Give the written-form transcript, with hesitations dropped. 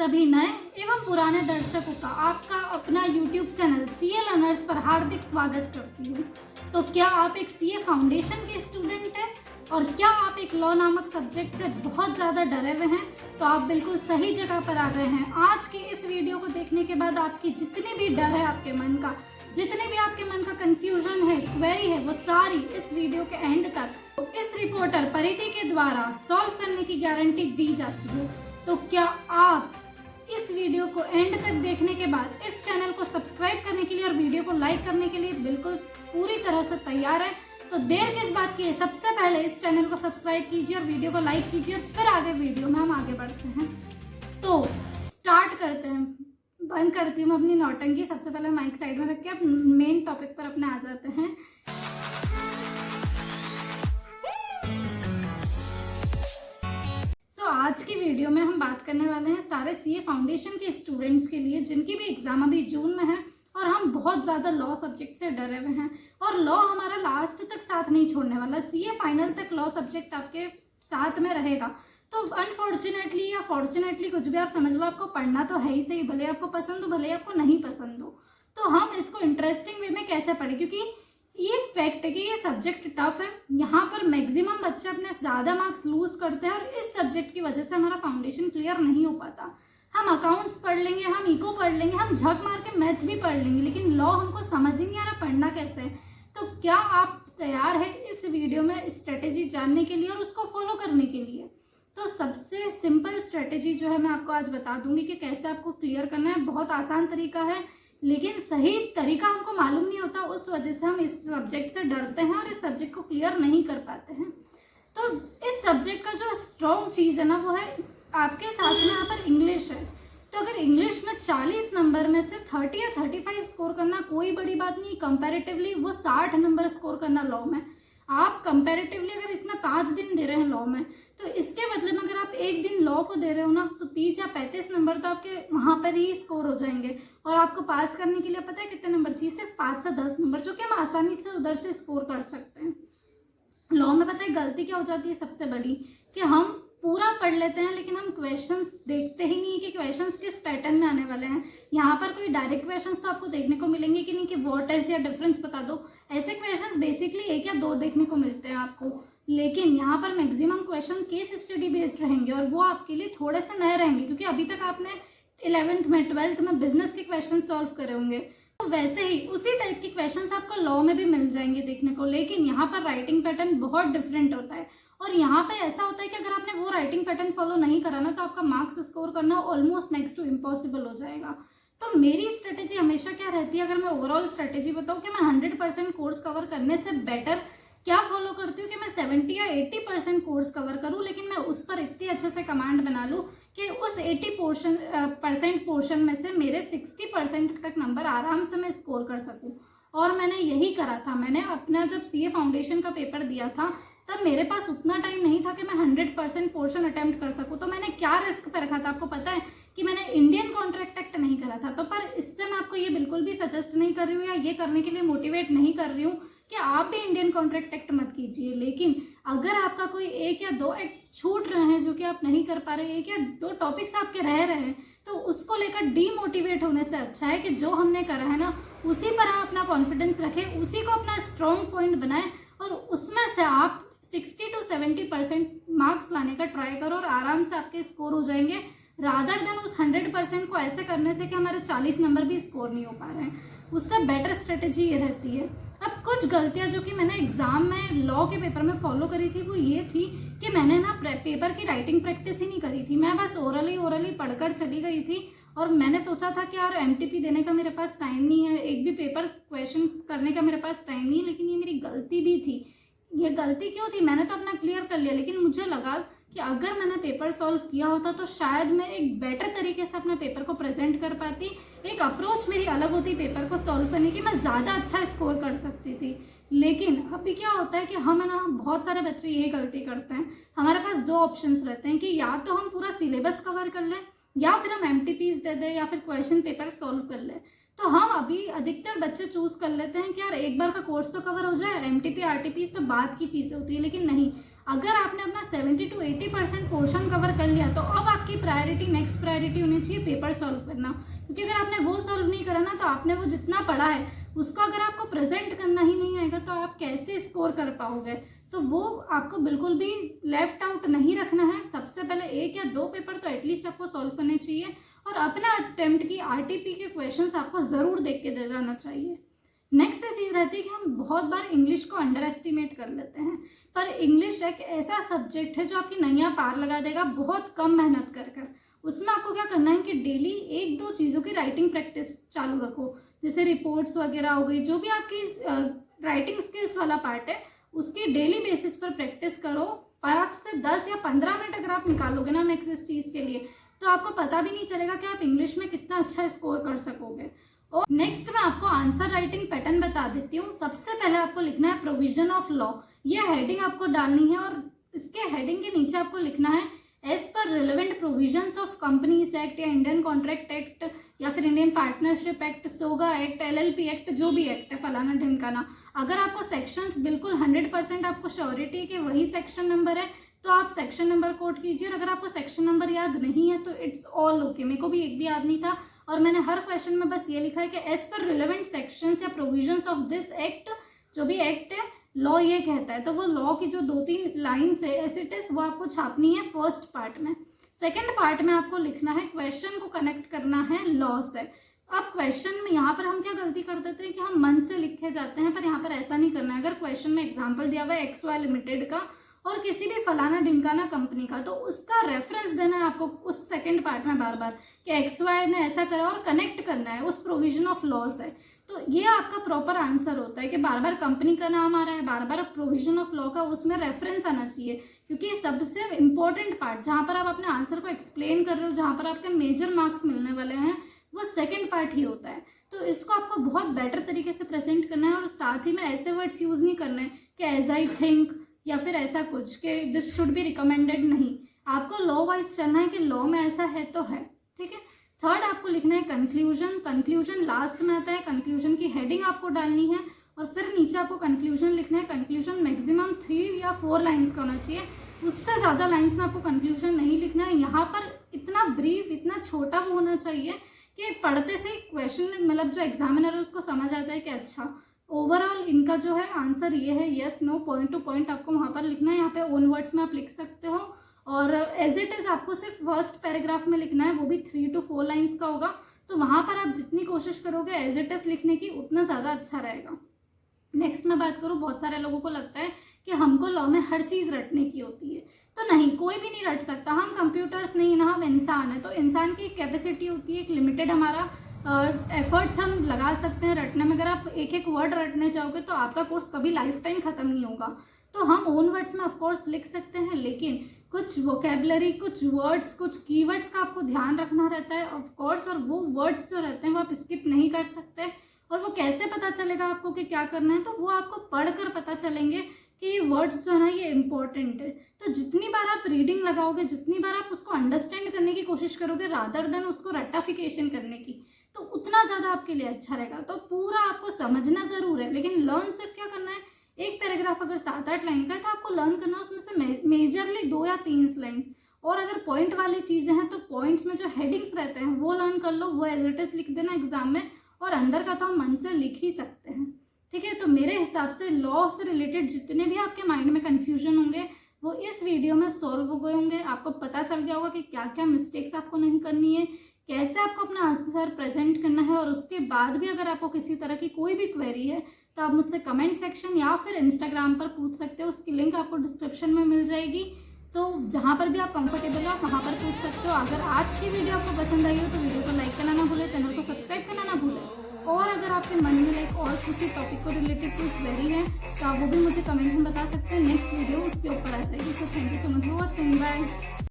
सभी नए एवं पुराने दर्शकों का आपका अपना YouTube चैनल सीए लर्नर्स पर हार्दिक स्वागत करती हूँ। तो क्या आप एक सीए फाउंडेशन के स्टूडेंट हैं और क्या आप एक लॉ नामक सब्जेक्ट से बहुत ज़्यादा डरे हुए हैं? तो आप बिल्कुल सही जगह पर आ गए हैं। आज की इस वीडियो को देखने के बाद आपकी जितनी भी डर है आपके मन का, जितने भी आपके मन का कंफ्यूजन है, क्वेरी है, वो सारी इस वीडियो के एंड तक इस रिपोर्टर परिधि के द्वारा सॉल्व करने की गारंटी दी जाती है। तो क्या आप इस वीडियो को एंड तक देखने के बाद इस चैनल को सब्सक्राइब करने के लिए और वीडियो को लाइक करने के लिए बिल्कुल पूरी तरह से तैयार है? तो देर किस बात की है, सबसे पहले इस चैनल को सब्सक्राइब कीजिए और वीडियो को लाइक कीजिए, फिर आगे वीडियो में हम आगे बढ़ते हैं। तो स्टार्ट करते हैं। बंद करती हूँ अपनी नौटंकी। सबसे पहले माइक साइड में रख के अब मेन टॉपिक पर अपने आ जाते हैं। आज की वीडियो में हम बात करने वाले हैं सारे सीए फाउंडेशन के स्टूडेंट्स के लिए जिनकी भी एग्जाम अभी जून में है और हम बहुत ज़्यादा लॉ सब्जेक्ट से डरे हुए हैं और लॉ हमारा लास्ट तक साथ नहीं छोड़ने वाला। सीए फाइनल तक लॉ सब्जेक्ट आपके साथ में रहेगा। तो अनफॉर्चुनेटली या फॉर्चुनेटली कुछ भी आप समझ लो, आपको पढ़ना तो है ही सही, भले आपको पसंद हो भले आपको नहीं पसंद हो। तो हम इसको इंटरेस्टिंग वे में कैसे पढ़ें, क्योंकि ये फैक्ट है कि ये सब्जेक्ट टफ है। यहाँ पर मैक्सिमम बच्चे अपने ज़्यादा मार्क्स लूज करते हैं और इस सब्जेक्ट की वजह से हमारा फाउंडेशन क्लियर नहीं हो पाता। हम अकाउंट्स पढ़ लेंगे, हम इको पढ़ लेंगे, हम झक मार के मैथ्स भी पढ़ लेंगे, लेकिन लॉ हमको समझ ही नहीं आ रहा पढ़ना कैसे है। तो क्या आप तैयार है इस वीडियो में स्ट्रेटेजी जानने के लिए और उसको फॉलो करने के लिए? तो सबसे सिंपल स्ट्रेटेजी जो है मैं आपको आज बता दूंगी कि कैसे आपको क्लियर करना है। बहुत आसान तरीका है, लेकिन सही तरीका हमको मालूम नहीं होता, उस वजह से हम इस सब्जेक्ट से डरते हैं और इस सब्जेक्ट को क्लियर नहीं कर पाते हैं। तो इस सब्जेक्ट का जो स्ट्रॉन्ग चीज़ है ना, वो है आपके साथ में यहाँ पर इंग्लिश है। तो अगर इंग्लिश में 40 नंबर में से 30 या 35 स्कोर करना कोई बड़ी बात नहीं, कंपैरेटिवली वो 60 नंबर स्कोर करना लॉ में। आप कंपैरेटिवली अगर इसमें 5 दिन दे रहे हैं लॉ में, तो इसके बदले में अगर आप एक दिन लॉ को दे रहे हो ना, तो 30 या 35 नंबर तो आपके वहाँ पर ही स्कोर हो जाएंगे। और आपको पास करने के लिए पता है कितने नंबर चाहिए? सिर्फ 5 से 10 नंबर, जो कि हम आसानी से उधर से स्कोर कर सकते हैं। लॉ में पता है गलती क्या हो जाती है सबसे बड़ी, कि हम पूरा पढ़ लेते हैं लेकिन हम क्वेश्चंस देखते ही नहीं कि क्वेश्चंस किस पैटर्न में आने वाले हैं। यहाँ पर कोई डायरेक्ट क्वेश्चंस तो आपको देखने को मिलेंगे कि नहीं, कि व्हाट इज या डिफरेंस बता दो। ऐसे क्वेश्चंस बेसिकली 1 या 2 देखने को मिलते हैं आपको, लेकिन यहाँ पर maximum question case study based रहेंगे और वो आपके लिए थोड़े से नए रहेंगे, क्योंकि अभी तक आपने 11th में 12th में बिजनेस के क्वेश्चन सॉल्व करे होंगे। तो वैसे ही उसी टाइप के क्वेश्चंस आपको लॉ में भी मिल जाएंगे देखने को, लेकिन यहाँ पर राइटिंग पैटर्न बहुत डिफरेंट होता है। और यहाँ पे ऐसा होता है कि अगर आपने वो राइटिंग पैटर्न फॉलो नहीं करा ना, तो आपका मार्क्स स्कोर करना ऑलमोस्ट नेक्स्ट टू इम्पॉसिबल हो जाएगा। तो मेरी स्ट्रेटेजी हमेशा क्या रहती है, अगर मैं ओवरऑल स्ट्रेटेजी बताऊँ कि मैं 100% कोर्स कवर करने से बेटर क्या फॉलो करती हूँ कि मैं 70 या 80% कोर्स कवर करूँ, लेकिन मैं उस पर इतनी अच्छे से कमांड बना लूँ कि उस 80% पोर्शन में से मेरे 60% तक नंबर आराम से मैं स्कोर कर सकूँ। और मैंने यही करा था। मैंने अपना जब सीए फाउंडेशन का पेपर दिया था, तब मेरे पास उतना टाइम नहीं था कि मैं 100% पोर्शन अटेम्प्ट कर सकूँ। तो मैंने क्या रिस्क पे रखा था, आपको पता है कि मैंने इंडियन कॉन्ट्रैक्ट एक्ट नहीं करा था। तो पर इससे मैं आपको ये बिल्कुल भी सजेस्ट नहीं कर रही हूँ या ये करने के लिए मोटिवेट नहीं कर रही हूँ कि आप भी इंडियन कॉन्ट्रैक्ट एक्ट मत कीजिए। लेकिन अगर आपका कोई 1 या 2 एक्ट्स छूट रहे हैं जो कि आप नहीं कर पा रहे, 1 या 2 टॉपिक्स आपके रह रहे हैं, तो उसको लेकर डीमोटिवेट होने से अच्छा है कि जो हमने करा है ना, उसी पर हम अपना कॉन्फिडेंस रखें, उसी को अपना स्ट्रॉन्ग पॉइंट बनाएं और उसमें से आप 60 to 70% मार्क्स लाने का ट्राई करो और आराम से आपके स्कोर हो जाएंगे, रादर देन उस 100% को ऐसे करने से कि हमारे 40 नंबर भी स्कोर नहीं हो पा रहे हैं। उससे बेटर स्ट्रेटेजी ये रहती है। अब कुछ गलतियां जो कि मैंने एग्जाम में लॉ के पेपर में फॉलो करी थी, वो ये थी कि मैंने ना पेपर की राइटिंग प्रैक्टिस ही नहीं करी थी। मैं बस ओरली पढ़कर चली गई थी और मैंने सोचा था कि यार एमटीपी देने का मेरे पास टाइम नहीं है, एक भी पेपर क्वेश्चन करने का मेरे पास टाइम नहीं है। लेकिन ये मेरी गलती भी थी। ये गलती क्यों थी? मैंने तो अपना क्लियर कर लिया, लेकिन मुझे लगा कि अगर मैंने पेपर सॉल्व किया होता तो शायद मैं एक बेटर तरीके से अपने पेपर को प्रेजेंट कर पाती, एक अप्रोच मेरी अलग होती पेपर को सॉल्व करने की, मैं ज़्यादा अच्छा स्कोर कर सकती थी। लेकिन अभी क्या होता है कि हम है ना, बहुत सारे बच्चे यही गलती करते हैं। हमारे पास 2 ऑप्शंस रहते हैं कि या तो हम पूरा सिलेबस कवर कर लें या फिर हम एमटीपीज दे दें या फिर क्वेश्चन पेपर सॉल्व कर लें। तो हम अभी अधिकतर बच्चे चूज कर लेते हैं कि यार एक बार का कोर्स तो कवर हो जाए, एमटीपी आरटीपीज तो बात की चीज़ें होती है। लेकिन नहीं, अगर आपने अपना 70 to 80% पोर्शन कवर कर लिया तो अब आपकी नेक्स्ट प्रायोरिटी होनी चाहिए पेपर सॉल्व करना, क्योंकि अगर आपने वो सॉल्व नहीं करा ना तो आपने वो जितना पढ़ा है उसको अगर आपको प्रेजेंट करना ही नहीं आएगा तो आप कैसे स्कोर कर पाओगे। तो वो आपको बिल्कुल भी लेफ्ट आउट नहीं रखना है। सबसे पहले 1 या 2 पेपर तो एटलीस्ट आपको सॉल्व करने चाहिए और अपना अटेम्प्ट की RTP के क्वेश्चंस आपको ज़रूर देख के दे जाना चाहिए। नेक्स्ट चीज़ रहती है कि हम बहुत बार इंग्लिश को अंडर एस्टिमेट कर लेते हैं, पर इंग्लिश एक ऐसा सब्जेक्ट है जो आपकी नैया पार लगा देगा बहुत कम मेहनत कर। उसमें आपको क्या करना है कि डेली 1-2 चीज़ों की राइटिंग प्रैक्टिस चालू रखो, जैसे रिपोर्ट्स वगैरह हो गई, जो भी आपकी राइटिंग स्किल्स वाला पार्ट है उसकी डेली बेसिस पर प्रैक्टिस करो। 5 से 10 या 15 मिनट अगर आप निकालोगे ना नेक्स्ट इस चीज़ के लिए तो आपको पता भी नहीं चलेगा कि आप इंग्लिश में कितना अच्छा स्कोर कर सकोगे। और नेक्स्ट मैं आपको आंसर राइटिंग पैटर्न बता देती हूँ। सबसे पहले आपको लिखना है प्रोविजन ऑफ लॉ, ये हेडिंग आपको डालनी है और इसके हेडिंग के नीचे आपको लिखना है as per relevant provisions of companies act या इंडियन कॉन्ट्रैक्ट एक्ट या फिर Indian partnership act, SOGA act, LLP act, जो भी एक्ट है फलाना ढिमकाना। अगर आपको सेक्शंस बिल्कुल 100% आपको श्योरिटी के वही सेक्शन नंबर है तो आप सेक्शन नंबर कोट कीजिए, और अगर आपको सेक्शन नंबर याद नहीं है तो इट्स ऑल ओके। मेरे को भी एक भी याद नहीं था और मैंने हर क्वेश्चन में बस ये लिखा है कि एज पर रिलेवेंट सेक्शंस या प्रोविजंस ऑफ दिस एक्ट, जो भी एक्ट है लॉ ये कहता है, तो वो लॉ की जो 2-3 लाइन्स है एज इट इज वो आपको छापनी है फर्स्ट पार्ट में। सेकंड पार्ट में आपको लिखना है क्वेश्चन को कनेक्ट करना है लॉ से। अब क्वेश्चन में यहाँ पर हम क्या गलती कर देते हैं कि हम मन से लिखे जाते हैं, पर यहाँ पर ऐसा नहीं करना है। अगर क्वेश्चन में एग्जाम्पल दिया हुआ है XY लिमिटेड का और किसी भी फलाना ढिमकाना कंपनी का, तो उसका रेफरेंस देना है आपको उस सेकंड पार्ट में बार बार कि XY ने ऐसा करा और कनेक्ट करना है उस प्रोविजन ऑफ लॉ से। तो ये आपका प्रॉपर आंसर होता है कि बार बार कंपनी का नाम आ रहा है, बार बार प्रोविजन ऑफ लॉ का उसमें रेफरेंस आना चाहिए, क्योंकि सबसे इंपॉर्टेंट पार्ट जहाँ पर आप अपने आंसर को एक्सप्लेन कर रहे हो, जहाँ पर आपके मेजर मार्क्स मिलने वाले हैं, वो सेकेंड पार्ट ही होता है। तो इसको आपको बहुत बेटर तरीके से प्रेजेंट करना है और साथ ही में ऐसे वर्ड्स यूज़ नहीं करने कि एज आई थिंक या फिर ऐसा कुछ कि दिस शुड बी रिकमेंडेड, नहीं। आपको लॉ वाइज चलना है कि लॉ में ऐसा है तो है, ठीक है। थर्ड आपको लिखना है कंक्लूजन। कंक्लूजन लास्ट में आता है, कंक्लूजन की हेडिंग आपको डालनी है और फिर नीचे आपको कंक्लूजन लिखना है। कंक्लूजन मैक्सिमम 3 या 4 लाइन्स का होना चाहिए, उससे ज़्यादा लाइन्स में आपको कंक्लूजन नहीं लिखना है। यहाँ पर इतना ब्रीफ, इतना छोटा वो होना चाहिए कि पढ़ते से क्वेश्चन मतलब जो एग्जामिनर है उसको समझ आ जाए कि अच्छा ओवरऑल इनका जो है आंसर ये है, yes no, point to point आपको वहाँ पर लिखना है। यहाँ पे ओन वर्ड्स में आप लिख सकते हो और एज इट इज़ आपको सिर्फ फर्स्ट पैराग्राफ में लिखना है, वो भी 3 to 4 लाइन्स का होगा। तो वहाँ पर आप जितनी कोशिश करोगे एज इट इज़ लिखने की उतना ज़्यादा अच्छा रहेगा। नेक्स्ट मैं बात करूँ, बहुत सारे लोगों को लगता है कि हमको लॉ में हर चीज़ रटने की होती है, तो नहीं, कोई भी नहीं रट सकता। हम कंप्यूटर्स नहीं ना, हम इंसान है, तो इंसान की कैपेसिटी होती है, एक लिमिटेड हमारा एफर्ट्स हम लगा सकते हैं रटने में। अगर आप एक एक वर्ड रटने चाहोगे तो आपका कोर्स कभी लाइफ टाइम ख़त्म नहीं होगा। तो हम ओन वर्ड्स में ऑफकोर्स लिख सकते हैं, लेकिन कुछ वोकेबलरी, कुछ वर्ड्स, कुछ कीवर्ड्स का आपको ध्यान रखना रहता है ऑफकोर्स, और वो वर्ड्स जो रहते हैं वो आप स्किप नहीं कर सकते। और वो कैसे पता चलेगा आपको कि क्या करना है, तो वो आपको पढ़कर पता चलेंगे कि ये वर्ड्स जो है ना ये इंपॉर्टेंट है। तो जितनी बार आप रीडिंग लगाओगे, जितनी बार आप उसको अंडरस्टैंड करने की कोशिश करोगे रादर देन उसको रटाफिकेशन करने की, तो उतना ज़्यादा आपके लिए अच्छा रहेगा। तो पूरा आपको समझना ज़रूर है, लेकिन लर्न सिर्फ क्या करना है, एक पैराग्राफ अगर 7-8 लाइन का है तो आपको लर्न करना है उसमें से मेजरली 2 या 3 लाइन। और अगर पॉइंट वाली चीज़ें हैं तो पॉइंट्स में जो हेडिंग्स रहते हैं वो लर्न कर लो, वो एज इट इज लिख देना एग्जाम में, और अंदर का तो हम मन से लिख ही सकते हैं, ठीक है। तो मेरे हिसाब से लॉ से रिलेटेड जितने भी आपके माइंड में कन्फ्यूजन होंगे वो इस वीडियो में सॉल्व हो गए होंगे। आपको पता चल गया होगा कि क्या क्या मिस्टेक्स आपको नहीं करनी है, कैसे आपको अपना आंसर प्रेजेंट करना है। और उसके बाद भी अगर आपको किसी तरह की कोई भी क्वेरी है तो आप मुझसे कमेंट सेक्शन या फिर इंस्टाग्राम पर पूछ सकते हो, उसकी लिंक आपको डिस्क्रिप्शन में मिल जाएगी। तो जहाँ पर भी आप कंफर्टेबल हो आप वहाँ पर पूछ सकते हो। अगर आज की वीडियो आपको पसंद आई हो तो वीडियो को लाइक करना ना भूलें, चैनल को सब्सक्राइब करना ना भूलें। और अगर आपके मन में लाइक और किसी टॉपिक को रिलेटेड कोई क्वेरी है तो आप वो भी मुझे कमेंट में बता सकते हैं। नेक्स्ट वीडियो उसके ऊपर आ जाएगी। So thank you so much for watching, bye.